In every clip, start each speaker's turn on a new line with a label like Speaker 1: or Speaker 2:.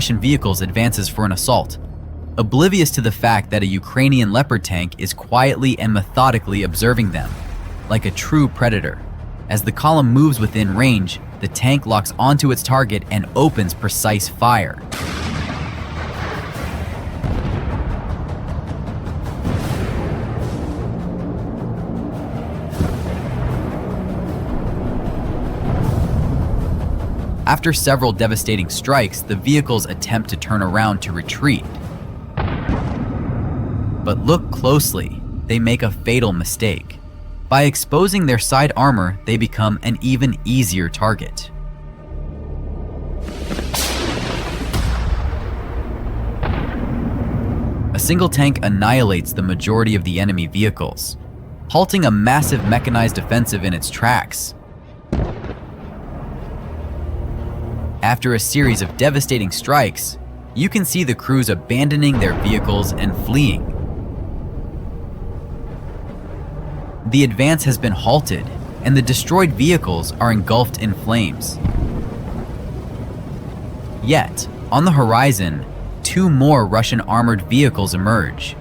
Speaker 1: Russian vehicles advances for an assault, oblivious to the fact that a Ukrainian Leopard tank is quietly and methodically observing them, like a true predator. As the column moves within range, the tank locks onto its target and opens precise fire. After several devastating strikes, the vehicles attempt to turn around to retreat. But look closely, they make a fatal mistake. By exposing their side armor, they become an even easier target. A single tank annihilates the majority of the enemy vehicles, halting a massive mechanized offensive in its tracks. After a series of devastating strikes, you can see the crews abandoning their vehicles and fleeing. The advance has been halted, and the destroyed vehicles are engulfed in flames. Yet, on the horizon, 2 more Russian armored vehicles emerge,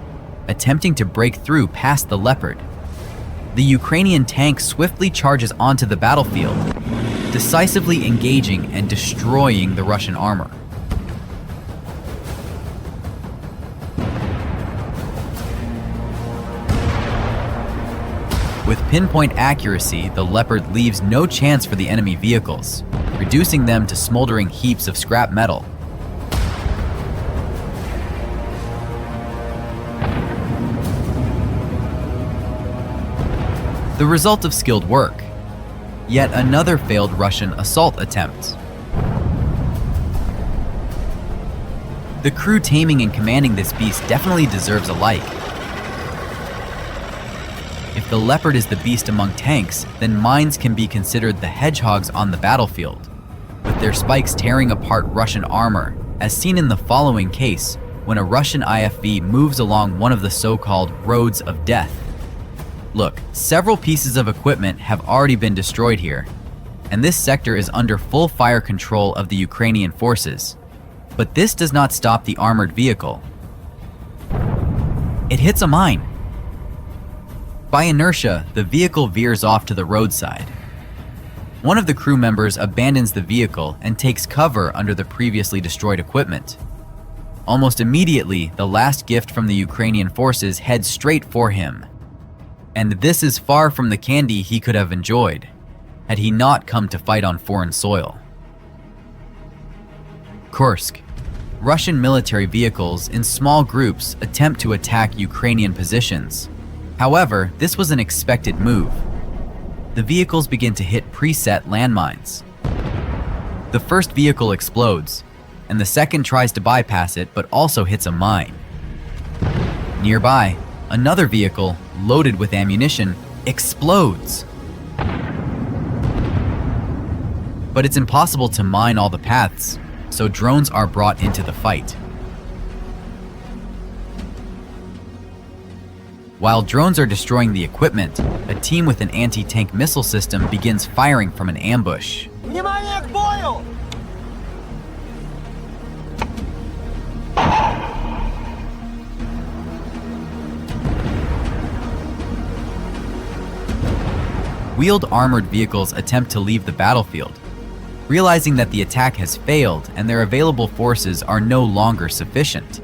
Speaker 1: attempting to break through past the Leopard. The Ukrainian tank swiftly charges onto the battlefield, decisively engaging and destroying the Russian armor. With pinpoint accuracy, the Leopard leaves no chance for the enemy vehicles, reducing them to smoldering heaps of scrap metal. The result of skilled work. Yet another failed Russian assault attempt. The crew taming and commanding this beast definitely deserves a like. If the Leopard is the beast among tanks, then mines can be considered the hedgehogs on the battlefield, with their spikes tearing apart Russian armor, as seen in the following case when a Russian IFV moves along one of the so-called roads of death. Look, several pieces of equipment have already been destroyed here, and this sector is under full fire control of the Ukrainian forces. But this does not stop the armored vehicle. It hits a mine. By inertia, the vehicle veers off to the roadside. One of the crew members abandons the vehicle and takes cover under the previously destroyed equipment. Almost immediately, the last gift from the Ukrainian forces heads straight for him. And this is far from the candy he could have enjoyed, had he not come to fight on foreign soil. Kursk. Russian military vehicles in small groups attempt to attack Ukrainian positions. However, this was an expected move. The vehicles begin to hit preset landmines. The first vehicle explodes, and the second tries to bypass it but also hits a mine. Nearby, another vehicle, loaded with ammunition, explodes. But it's impossible to mine all the paths, so drones are brought into the fight. While drones are destroying the equipment, a team with an anti-tank missile system begins firing from an ambush.
Speaker 2: Внимание к бою!
Speaker 1: Wheeled armored vehicles attempt to leave the battlefield, realizing that the attack has failed and their available forces are no longer sufficient.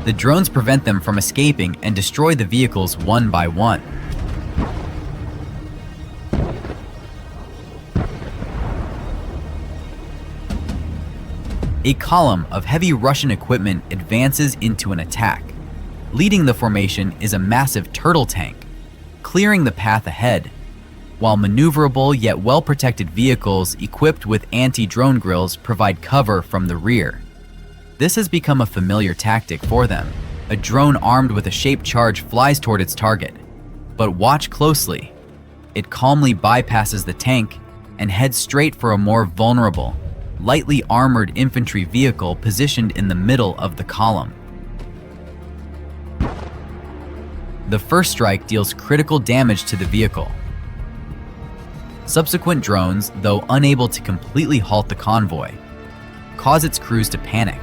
Speaker 1: The drones prevent them from escaping and destroy the vehicles one by one. A column of heavy Russian equipment advances into an attack. Leading the formation is a massive turtle tank, clearing the path ahead, while maneuverable yet well-protected vehicles equipped with anti-drone grills provide cover from the rear. This has become a familiar tactic for them. A drone armed with a shaped charge flies toward its target. But watch closely. It calmly bypasses the tank and heads straight for a more vulnerable, lightly armored infantry vehicle positioned in the middle of the column. The first strike deals critical damage to the vehicle. Subsequent drones, though unable to completely halt the convoy, cause its crews to panic.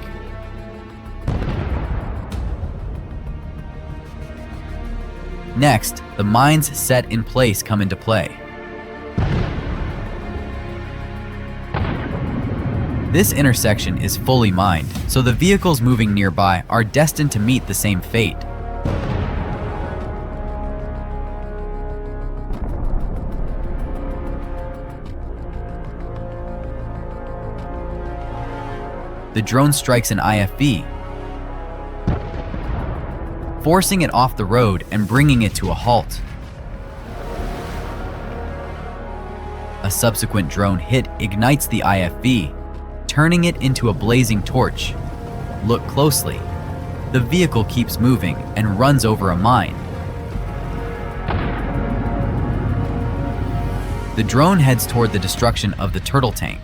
Speaker 1: Next, the mines set in place come into play. This intersection is fully mined, so the vehicles moving nearby are destined to meet the same fate. The drone strikes an IFV, forcing it off the road and bringing it to a halt. A subsequent drone hit ignites the IFV, turning it into a blazing torch. Look closely. The vehicle keeps moving and runs over a mine. The drone heads toward the destruction of the turtle tank.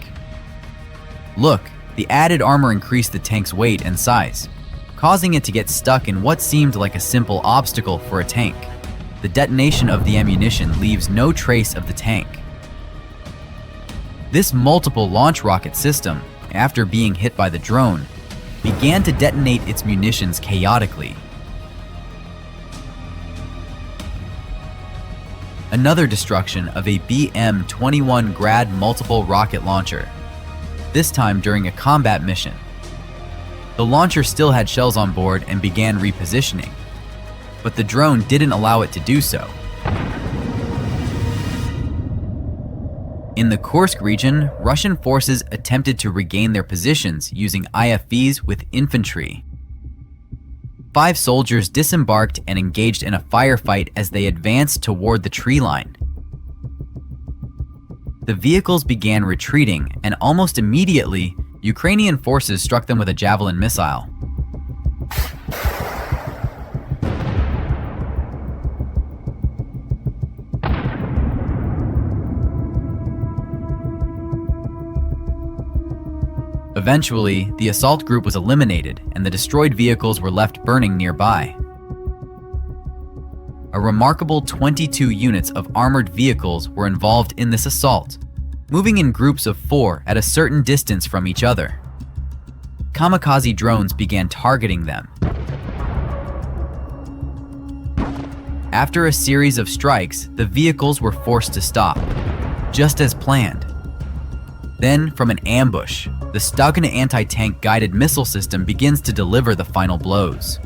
Speaker 1: Look, the added armor increased the tank's weight and size, causing it to get stuck in what seemed like a simple obstacle for a tank. The detonation of the ammunition leaves no trace of the tank. This multiple launch rocket system, after being hit by the drone, began to detonate its munitions chaotically. Another destruction of a BM-21 Grad multiple rocket launcher, this time during a combat mission. The launcher still had shells on board and began repositioning, but the drone didn't allow it to do so. In the Kursk region, Russian forces attempted to regain their positions using IFVs with infantry. 5 soldiers disembarked and engaged in a firefight as they advanced toward the tree line. The vehicles began retreating, and almost immediately, Ukrainian forces struck them with a Javelin missile. Eventually, the assault group was eliminated, and the destroyed vehicles were left burning nearby. A remarkable 22 units of armored vehicles were involved in this assault, moving in groups of 4 at a certain distance from each other. Kamikaze drones began targeting them. After a series of strikes, the vehicles were forced to stop, just as planned. Then, from an ambush, the Stugna anti-tank guided missile system begins to deliver the final blows.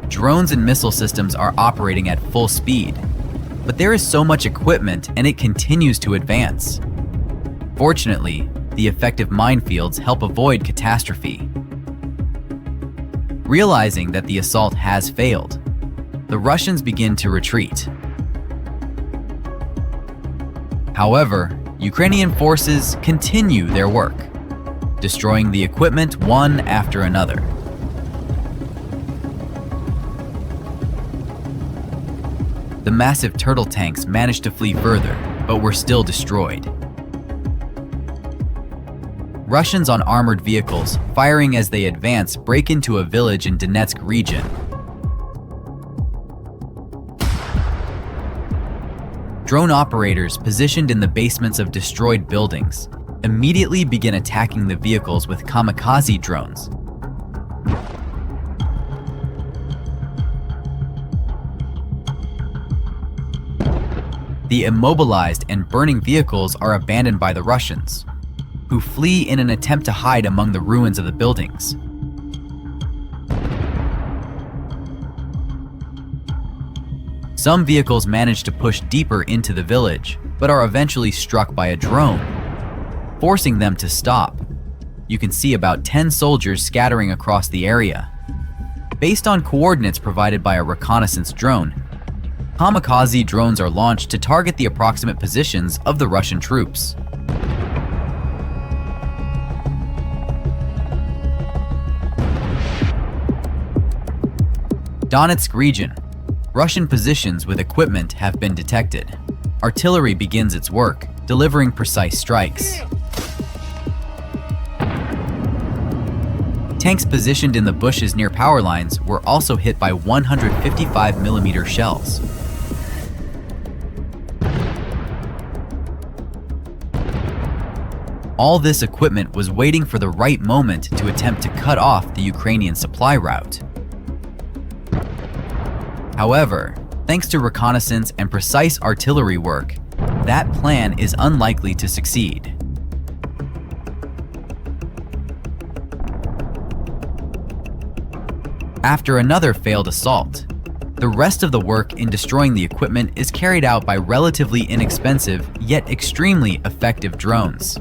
Speaker 1: Drones and missile systems are operating at full speed, but there is so much equipment and it continues to advance. Fortunately, the effective minefields help avoid catastrophe. Realizing that the assault has failed, the Russians begin to retreat. However, Ukrainian forces continue their work, destroying the equipment one after another. The massive turtle tanks managed to flee further, but were still destroyed. Russians on armored vehicles, firing as they advance, break into a village in Donetsk region. Drone operators positioned in the basements of destroyed buildings immediately begin attacking the vehicles with kamikaze drones. The immobilized and burning vehicles are abandoned by the Russians, who flee in an attempt to hide among the ruins of the buildings. Some vehicles manage to push deeper into the village, but are eventually struck by a drone, forcing them to stop. You can see about 10 soldiers scattering across the area. Based on coordinates provided by a reconnaissance drone, kamikaze drones are launched to target the approximate positions of the Russian troops. Donetsk region. Russian positions with equipment have been detected. Artillery begins its work, delivering precise strikes. Tanks positioned in the bushes near power lines were also hit by 155mm shells. All this equipment was waiting for the right moment to attempt to cut off the Ukrainian supply route. However, thanks to reconnaissance and precise artillery work, that plan is unlikely to succeed. After another failed assault, the rest of the work in destroying the equipment is carried out by relatively inexpensive yet extremely effective drones.